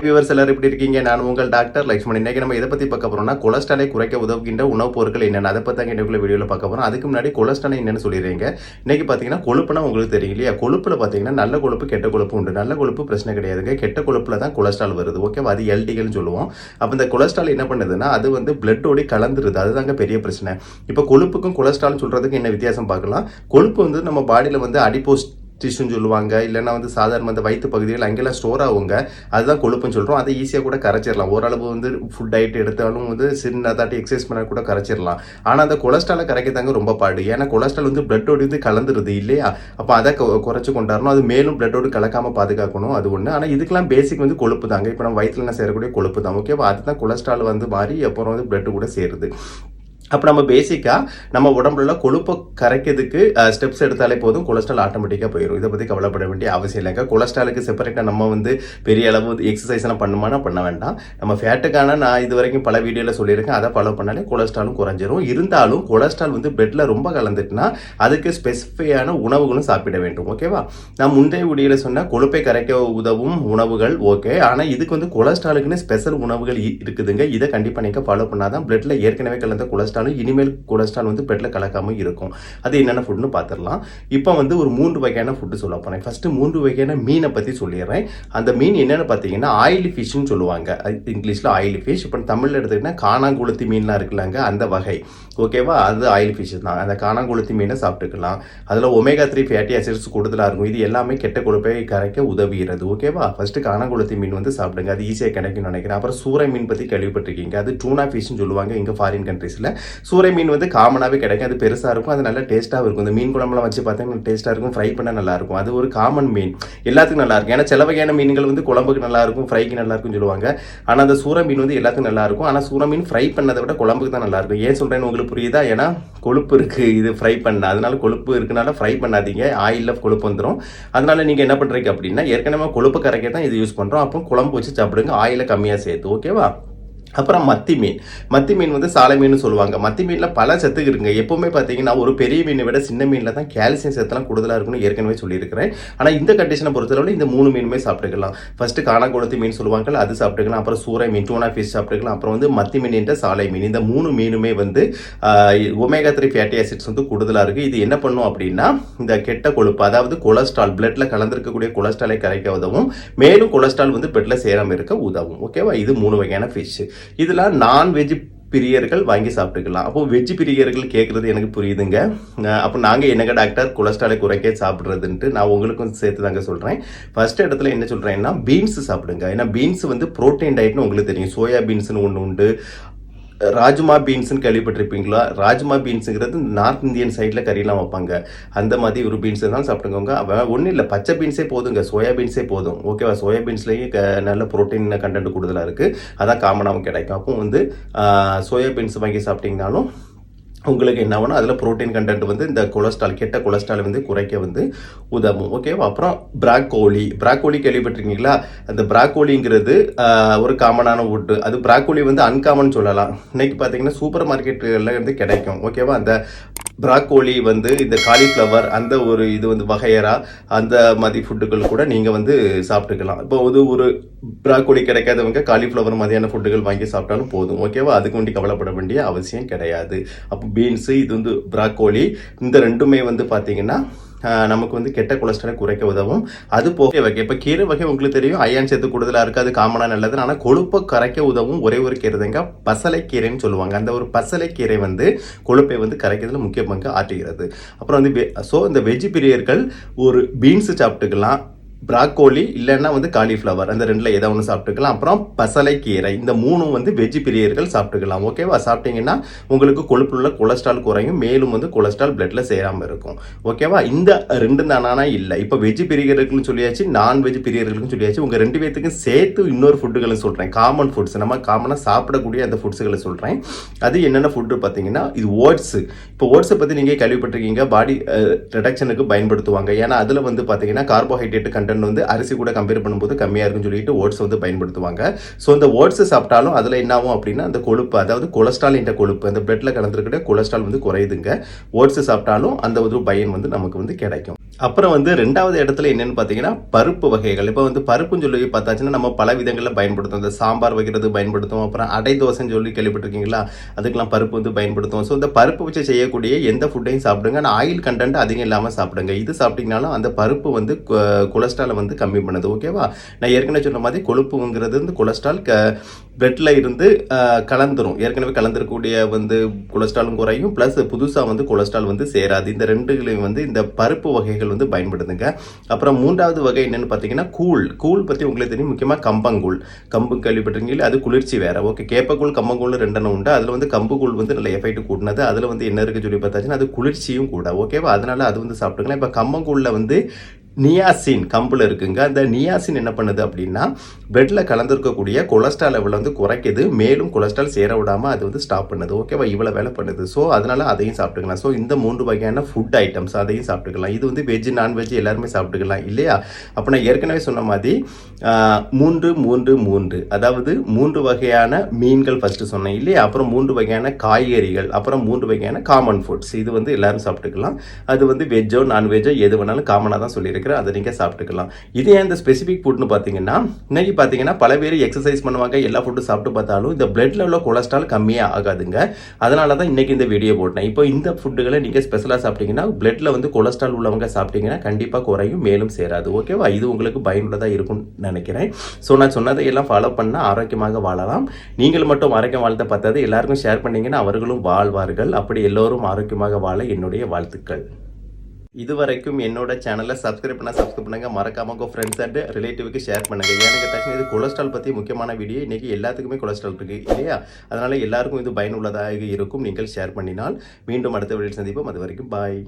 Viewers எல்லாரும் எப்படி இருக்கீங்க? நான் உங்கள் டாக்டர் லக்ஷ்மண். இன்னைக்கு நம்ம எதை பத்தி பார்க்க போறோம்னா, கொலஸ்ட்ராலை குறைக்க உதவுகின்ற உணவுப் பொருட்கள் என்னென்ன, அதை பத்தி இன்னைக்குள்ள வீடியோல பார்க்க போறோம். அதுக்கு முன்னாடி கொலஸ்ட்ரால் என்னன்னு சொல்லிடுறீங்க. இன்னைக்கு பாத்தீங்கன்னா கொழுப்புனா உங்களுக்கு தெரியும் இல்லையா? கொழுப்புல பாத்தீங்கன்னா நல்ல கொழுப்பு கெட்ட கொழுப்பு உண்டு. நல்ல கொழுப்பு பிரச்சனை கிடையாதுங்க, கெட்ட கொழுப்புல தான் கொலஸ்ட்ரால் வருது. ஓகேவா? அது எல்டிஎல்னு சொல்லுவோம். அப்ப இந்த கொலஸ்ட்ரால் என்ன பண்ணுதுன்னா, அது வந்து பிளட்டோட கலந்துருது. அதுதாங்க பெரிய பிரச்சனை. இப்ப கொழுப்புக்கும் கொலஸ்ட்ரால் சொல்றதுக்கு என்ன வித்தியாசம் பார்க்கலாம். கொழுப்பு வந்து நம்ம பாடியில வந்து அடிப்போஸ் டிஷ்யூன்னு சொல்லுவாங்க, இல்லைன்னா வந்து சாதாரண அந்த வயிற்று பகுதிகள் அங்கெல்லாம் ஸ்டோர் ஆகுங்க. அதுதான் கொழுப்புன்னு சொல்கிறோம். அதை ஈஸியாக கூட கரைச்சிடலாம். ஓரளவு வந்து ஃபுட் டயட் எடுத்தாலும் வந்து சின்னதாட்டி எக்ஸசைஸ் பண்ண கூட கரைச்சிடலாம். ஆனால் அந்த கொலஸ்ட்ராலை கரைக்கத்தாங்க ரொம்ப பாடு. ஏன்னா கொலஸ்ட்ரால் வந்து பிளட்டோடு வந்து கலந்துருது இல்லையா? அப்போ அதை குறைச்சி கொண்டாடணும். அது மேலும் பிளட்டோடு கலக்காமல் பாதுகாக்கணும். அது ஒன்று. ஆனால் இதுக்கெல்லாம் பேசிக் வந்து கொழுப்பு தாங்க. இப்போ நம்ம வயிற்றுல சேரக்கூடிய கொழுப்பு தான். ஓகேவா? அதுதான் கொலஸ்ட்ரால் வந்து மாறி அப்புறம் வந்து பிளட்டு கூட சேருது. அப்போ நம்ம பேசிக்காக நம்ம உடம்புல கொழுப்பை கரைக்கிறதுக்கு ஸ்டெப்ஸ் எடுத்தாலே போதும், கொலஸ்ட்ரால் ஆட்டோமேட்டிக்காக போயிடும். இதை பற்றி கவலைப்பட வேண்டிய அவசியம் இல்லைங்க. கொலஸ்ட்ராலுக்கு செப்பரேட்டாக நம்ம வந்து பெரிய அளவு எக்ஸசைஸ்லாம் பண்ணுமானா பண்ண வேண்டாம். நம்ம ஃபேட்டுக்கான நான் இது வரைக்கும் பல வீடியோவில் சொல்லியிருக்கேன். அதை ஃபாலோ பண்ணாலே கொலஸ்ட்ராலும் குறைஞ்சிரும். இருந்தாலும் கொலஸ்ட்ரால் வந்து பெட்டில் ரொம்ப கலந்துட்டுனா அதுக்கு ஸ்பெசிஃபையான உணவுகளும் சாப்பிட வேண்டும். ஓகேவா? நான் முந்தைய வீடியோவில் சொன்ன கொழுப்பை கரைக்க உதவும் உணவுகள் ஓகே. ஆனால் இதுக்கு வந்து கொலஸ்ட்ராலுக்குன்னு ஸ்பெஷல் உணவுகள் இருக்குதுங்க. இதை கண்டிப்பாக நீங்கள் ஃபாலோ பண்ணாதான் பிளட்டில் ஏற்கனவே கலந்த கொலஸ்ட்ரால் இனிமேல் கொலஸ்ட்ரால் வந்து பெட்ல கலக்காம இருக்கும். அது என்னென்ன ஃபுட்னு பார்த்துடலாம். இப்போ வந்து ஒரு 3 வகையான ஃபுட்டு சொல்ல போறேன். ஃபர்ஸ்ட் 3 வகையான மீனை பத்தி சொல்லிடுறேன். அந்த மீன் என்னன்னு பார்த்தீங்கன்னா ஆயிலி ஃபிஷ்னு சொல்லுவாங்க. இங்கிலீஷ்ல ஆயிலி ஃபிஷ். இப்போ தமிழ்ல எடுத்துக்கிட்டா காணாங்குளத்தி மீன்லாம் இருக்குல்லாங்க, அந்த வகை. ஓகேவா? அது ஆயில் ஃபிஷ் தான். அந்த காணாங்குளத்தி மீனை சாப்பிட்டுக்கலாம். அதில் ஒமேகா 3 ஃபேட்டி ஆசிட்ஸ் கூடுதலாக இருக்கும். இது எல்லாமே கெட்ட கொழுப்பை கரைக்க உதவுகிறது. ஓகேவா? ஃபர்ஸ்ட் காணாங்குளத்தி மீன் வந்து சாப்பிடுங்க. அது ஈஸியாக கிடைக்கும்னு நினைக்கிறேன். அப்புறம் சூறை மீன் பற்றி கேள்விப்பட்டிருக்கீங்க. அது டூனா ஃபிஷ்னு சொல்லுவாங்க இங்கே ஃபாரின் கண்ட்ரீஸில். சூறை மீன் வந்து காமனாகவே கிடைக்கும். அது பெருசாக இருக்கும். அது நல்லா டேஸ்ட்டாக இருக்கும். இந்த மீன் குழம்புலாம் வச்சு பார்த்தீங்கன்னா டேஸ்ட்டாக இருக்கும். ஃப்ரை பண்ண நல்லா இருக்கும். அது ஒரு காமன் மீன். எல்லாத்துக்கும் நல்லா இருக்கும். ஏன்னா சில வகையான மீன்கள் வந்து குழம்புக்கு நல்லா இருக்கும், ஃப்ரைக்கு நல்லா இருக்கும்னு சொல்லுவாங்க. ஆனால் அந்த சூறை மீன் வந்து எல்லாத்துக்கும் நல்லா இருக்கும். ஆனால் சூறை மீன் ஃப்ரை பண்ணதை விட குழம்புக்கு தான் நல்லா இருக்கும். ஏன் சொல்கிறேன்னு உங்களுக்கு புரியுதா? ஏன்னா கொழுப்பு இருக்கு இது ஃப்ரை பண்ண, அதனால கொழுப்பு இருக்குனால ஃப்ரை பண்ணாதீங்க. ஆயிலில் கொழுப்பு வந்துடும். அதனால நீங்கள் என்ன பண்ணுறீங்க அப்படின்னா, ஏற்கனவே கொழுப்பு கரைக்க தான் இது யூஸ் பண்ணுறோம். அப்போ குழம்பு வச்சு சாப்பிடுங்க, ஆயிலை கம்மியாக சேர்த்து. ஓகேவா? அப்புறம் மத்தி மீன். மத்தி மீன் வந்து சாலை மீன் சொல்லுவாங்க. மத்தி மீனில் பல சத்து இருக்குங்க. எப்பவுமே பார்த்தீங்கன்னா ஒரு பெரிய மீனை விட சின்ன மீனில் தான் கால்சியம் சத்துலாம் கூடுதலாக இருக்குன்னு ஏற்கனவே சொல்லியிருக்கிறேன். ஆனால் இந்த கண்டிஷனை பொறுத்தளவில் இந்த 3 மீனுமே சாப்பிட்டுக்கலாம். ஃபர்ஸ்ட் காணாங்குளத்தி மீன் சொல்லுவாங்க, அது சாப்பிட்டுக்கலாம். அப்புறம் சூறை மீன், டூனா ஃபிஷ் சாப்பிட்டுக்கலாம். அப்புறம் வந்து மத்தி மீன் என்ற சாலை மீன். இந்த 3 மீனுமே வந்து ஒமேகா 3 ஃபேட்டி ஆசிட்ஸ் வந்து கூடுதலாக இருக்குது. இது என்ன பண்ணும் அப்படின்னா, இந்த கெட்ட கொழுப்பு அதாவது கொலஸ்ட்ரால் பிளட்ல கலந்திருக்கக்கூடிய கொலஸ்ட்ராலை கரைக்க உதவும். மேலும் கொலஸ்ட்ரால் வந்து பிளட்ல சேராமல் இருக்க உதவும். ஓகேவா? இது 3 வகையான ஃபிஷ். இதெல்லாம் நான்வெஜ் பிரியர்கள் வாங்கி சாப்பிட்டுக்கலாம். அப்போ வெஜ் பிரியர்கள் கேட்கறது எனக்கு புரியுதுங்க. அப்போ நாங்கள் என்னங்க டாக்டர் கொலஸ்ட்ராலை குறைக்க சாப்பிட்றதுன்ட்டு நான் உங்களுக்கும் சேர்த்து தாங்க சொல்கிறேன். ஃபர்ஸ்ட் இடத்துல என்ன சொல்கிறேன்னா, பீன்ஸ் சாப்பிடுங்க. ஏன்னா பீன்ஸ் வந்து ப்ரோட்டீன் டயட்னு உங்களுக்கு தெரியும். சோயா பீன்ஸ்னு ஒன்று உண்டு. ராஜ்மா பீன்ஸ்னு கேள்விப்பட்டிருப்பீங்களா? ராஜ்மா பீன்ஸுங்கிறது நார்த் இந்தியன் சைடில் கறியெல்லாம் வைப்பாங்க. அந்த மாதிரி ஒரு பீன்ஸ் தான் சாப்பிட்டுக்கோங்க. அவன் ஒன்றும் இல்லை, பச்சை பீன்ஸே போதுங்க, சோயா பீன்ஸே போதும். ஓகேவா? சோயா பீன்ஸ்லேயே நல்ல ப்ரோட்டீன் கண்டென்ட் கூடுதலாக இருக்குது. அதான் காமனாகவும் கிடைக்கும். அப்போ வந்து சோயா பீன்ஸ் வாங்கி சாப்பிட்டீங்கனாலும் உங்களுக்கு என்ன ஆகும்னா அதில் ப்ரோட்டீன் கண்டென்ட் வந்து இந்த கொலஸ்ட்ரால் கெட்ட கொலஸ்ட்ரால் வந்து குறைக்க வந்து உதவும். ஓகேவா? அப்புறம் பிராக்கோலி கேள்விப்பட்டிருக்கீங்களா? அந்த பிராக்கோலிங்கிறது ஒரு காமனான ஃபுட்டு. அது பிராக்கோலி வந்து அன்காமன் சொல்லலாம். இன்னைக்கு பார்த்தீங்கன்னா சூப்பர் மார்க்கெட்டுகளில் வந்து கிடைக்கும். ஓகேவா? அந்த பிராக்கோலி வந்து இந்த காலிஃப்ளவர் அந்த ஒரு இது வந்து வகையரா அந்த மாதிரி ஃபுட்டுகள் கூட நீங்கள் வந்து சாப்பிட்டுக்கலாம். இப்போ ஒரு பிராக்கோலி கிடைக்காதவங்க காலிஃப்ளவர் மாதிரியான ஃபுட்டுகள் வாங்கி சாப்பிட்டாலும் போதும். ஓகேவா? அதுக்கு வேண்டி கவலைப்பட வேண்டிய அவசியம் கிடையாது. அப்போ பீன்ஸு, இது வந்து பிராக்கோலி, இந்த ரெண்டுமே வந்து பார்த்தீங்கன்னா நமக்கு வந்து கெட்ட கொலஸ்ட்ராலை குறைக்க உதவும். அது போக வகை இப்போ கீரை வகை உங்களுக்கு தெரியும், அயன் சத்து கூடுதலாக இருக்குது, அது காமனாக நல்லது. ஆனால் கொழுப்பை கரைக்க உதவும் ஒரே ஒரு கீரை தாங்க பசலைக்கீரைன்னு சொல்லுவாங்க. அந்த ஒரு பசலைக்கீரை வந்து கொழுப்பை வந்து கரைக்கிறதுல முக்கிய பங்கு ஆற்றுகிறது. அப்புறம் வந்து இந்த வெஜ் பிரியர்கள் ஒரு பீன்ஸ் சாப்பிட்டுக்கலாம், பிராக்கோலி இல்லைன்னா வந்து காலிஃப்ளவர், அந்த ரெண்டில் ஏதாவது ஒன்று சாப்பிட்டுக்கலாம். அப்புறம் பசலைக்கீரை, இந்த 3 வந்து வெஜ் பிரியர்கள் சாப்பிட்டுக்கலாம். ஓகேவா? சாப்பிட்டீங்கன்னா உங்களுக்கு கொழுப்புள்ள கொலஸ்ட்ரால் குறையும். மேலும் வந்து கொலஸ்ட்ரால் பிளட்ல சேராமல் இருக்கும். ஓகேவா? இந்த 2 தானா இல்லை. இப்போ வெஜ் பிரியர்களுக்கும் சொல்லியாச்சு, நான்வெஜ் பிரியர்களுக்கும் சொல்லியாச்சு. உங்கள் 2 பேர்த்துக்கும் சேர்த்து இன்னொரு ஃபுட்டுகளை சொல்கிறேன். காமன் ஃபுட்ஸ், நம்ம காமனாக சாப்பிடக்கூடிய அந்த ஃபுட்ஸுகளை சொல்கிறேன். அது என்னென்ன ஃபுட்டு பார்த்தீங்கன்னா, இது ஓட்ஸு. இப்போ ஓட்ஸை பற்றி நீங்கள் கேள்விப்பட்டிருக்கீங்க, பாடி ரிடக்ஷனுக்கு பயன்படுத்துவாங்க. ஏன்னா அதில் வந்து பார்த்தீங்கன்னா கார்போஹைட்ரேட் கண்டென்ட் வந்து அரிசி கூட கம்பேர் பண்ணும்போது கம்மியாக இருக்குன்னு சொல்லிட்டு ஓட்ஸ் வந்து பயன்படுத்துவாங்க. ஸோ இந்த ஓட்ஸ் சாப்பிட்டாலும் அதில் என்ன ஆகும் அப்படின்னா, அந்த கொழுப்பு அதாவது கொலஸ்ட்ரால் என்ற கொழுப்பு அந்த பிளட்ல கலந்துருக்கிற கொலஸ்ட்ரால் வந்து குறையுதுங்க. ஓட்ஸ் சாப்பிட்டாலும் அந்த ஒரு பயன் வந்து நமக்கு வந்து கிடைக்கும். அப்புறம் வந்து 2வது இடத்துல என்னன்னு பார்த்தீங்கன்னா, பருப்பு வகைகள். இப்போ வந்து பருப்புன்னு சொல்லி பார்த்தாச்சுன்னா, நம்ம பல விதங்கள்ல பயன்படுத்துவோம். இந்த சாம்பார் வைக்கிறது பயன்படுத்துவோம். அப்புறம் அடை தோசைன்னு சொல்லி கேள்விப்பட்டிருக்கீங்களா? அதுக்கெல்லாம் பருப்பு வந்து பயன்படுத்துவோம். ஸோ இந்த பருப்பு வச்சு செய்யக்கூடிய எந்த ஃபுட்டையும் சாப்பிடுங்க. ஆனா ஆயில் கன்டென்ட் அதிகம் இல்லாம சாப்பிடுங்க. இது சாப்பிட்டீங்கனாலும் அந்த பருப்பு வந்து கொலஸ்ட்ராலை வந்து கம்மி பண்ணுது. ஓகேவா? நான் ஏற்கனவே சொன்ன மாதிரி கொழுப்புங்கிறது வந்து கொலஸ்ட்ரால் பிளட்ல இருந்து கலந்துரும். ஏற்கனவே கலந்துருக்கக்கூடிய வந்து கொலஸ்ட்ராலும் குறையும். பிளஸ் புதுசா வந்து கொலஸ்ட்ரால் வந்து சேராது. இந்த 2களையும் வந்து இந்த பருப்பு வகைகள் வந்து பயன்படுத்துங்க. அப்புறம் 3வது வகை என்னன்னு பார்த்தீங்கன்னா, கூழ் பத்தி உங்களுக்கு தெரியும். முக்கியமா கம்பங்கூழ். கம்பு கேள்விப்பட்டிருக்கீங்களா? அது குளிர்ச்சி வேற. ஓகே, கேப்பக்கூழ் கம்பங்கூழ் 2 உண்டு. அதுல வந்து கம்புக்கூழ் வந்து நல்ல எஃபெக்ட் கூட்டினது. அதுல வந்து என்ன இருக்கு சொல்லி பார்த்தாச்சுன்னா, அது குளிர்ச்சியும் கூட. ஓகேவா? அதனால அது வந்து சாப்பிட்டுக்கலாம். இப்ப கம்பங்கூழ்ல வந்து நியாசின் கம்புல இருக்குங்க. அந்த நியாசின் என்ன பண்ணுது அப்படின்னா, பிளட்ல கலந்துருக்கக்கூடிய கொலஸ்ட்ரால் லெவல் வந்து குறைக்குது. மேலும் கொலஸ்ட்ரால் சேர விடாம அது வந்து ஸ்டாப் பண்ணுது. ஓகேவா? இவ்வளவு வேலை பண்ணுது. ஸோ அதனால அதையும் சாப்பிட்டுக்கலாம். ஸோ இந்த 3 வகையான ஃபுட் ஐட்டம்ஸ் அதையும் சாப்பிட்டுக்கலாம். இது வந்து வெஜ் நான்வெஜ் எல்லாருமே சாப்பிட்டுக்கலாம் இல்லையா? அப்ப நான் ஏற்கனவே சொன்ன மாதிரி 3 3 3 அதாவது 3 வகையான மீன்கள் ஃபர்ஸ்ட் சொன்னேன் இல்லையா? அப்புறம் 3 வகையான காய்கறிகள், அப்புறம் 3 வகையான காமன் ஃபுட்ஸ். இது வந்து எல்லாரும் சாப்பிட்டுக்கலாம். அது வந்து வெஜ்ஜோ நான்வெஜ்ஜோ எது வேணாலும் காமனா தான் சொல்லியிருக்கிறேன். அதை நீங்க சாப்பிட்டுக்கலாம். இது ஏன் இந்த ஸ்பெசிபிக் ஃபுட்னு பார்த்தீங்கன்னா, இன்னைக்கு பார்த்தீங்கன்னா பல பேர் எக்ஸசைஸ் பண்ணுவாங்க, எல்லா ஃபுட்டும் சாப்பிட்டு பார்த்தாலும் இந்த பிளட்ல உள்ள கொலஸ்ட்ரால் கம்மியா ஆகாதுங்க. அதனால தான் இன்னைக்கு இந்த வீடியோ போட்டேன். இப்போ இந்த ஃபுட்டுகளை நீங்க ஸ்பெஷலா சாப்பிட்டீங்கன்னா, பிளட்ல வந்து கொலஸ்ட்ரால் உள்ளவங்க சாப்பிட்டீங்கன்னா கண்டிப்பா குறையும், மேலும் சேராது. ஓகேவா? இது உங்களுக்கு பயனுள்ளதா இருக்கும்னு நினைக்கிறேன். ஸோ நான் சொன்னதை எல்லாம் ஃபாலோ பண்ணா ஆரோக்கியமாக வாழலாம். நீங்கள் மட்டும் ஆரோக்கியம் வாழ்த்த பார்த்தது எல்லாருக்கும் ஷேர் பண்ணீங்கன்னா அவர்களும் வாழ்வார்கள். அப்படி எல்லோரும் ஆரோக்கியமாக வாழ என்னுடைய வாழ்த்துக்கள். இதுவரைக்கும் என்னோட சேனலை சப்ஸ்கிரைப் பண்ணுங்க. மறக்காம உங்க ஃப்ரெண்ட்ஸ் அண்ட் ரிலேட்டிவ்க்கு ஷேர் பண்ணுங்க. ஏன்னு கேட்டாச்சுன்னா இது கொலஸ்ட்ரால் பத்தி முக்கியமான வீடியோ. இன்னைக்கு எல்லாத்துக்குமே கொலஸ்ட்ரால் இருக்கு இல்லையா? அதனால எல்லாருக்கும் இது பயனுள்ளதாக இருக்கும். நீங்கள் ஷேர் பண்ணினால் மீண்டும் அடுத்த வீடியோவில் சந்திப்போம். அது வரைக்கும் பாய்.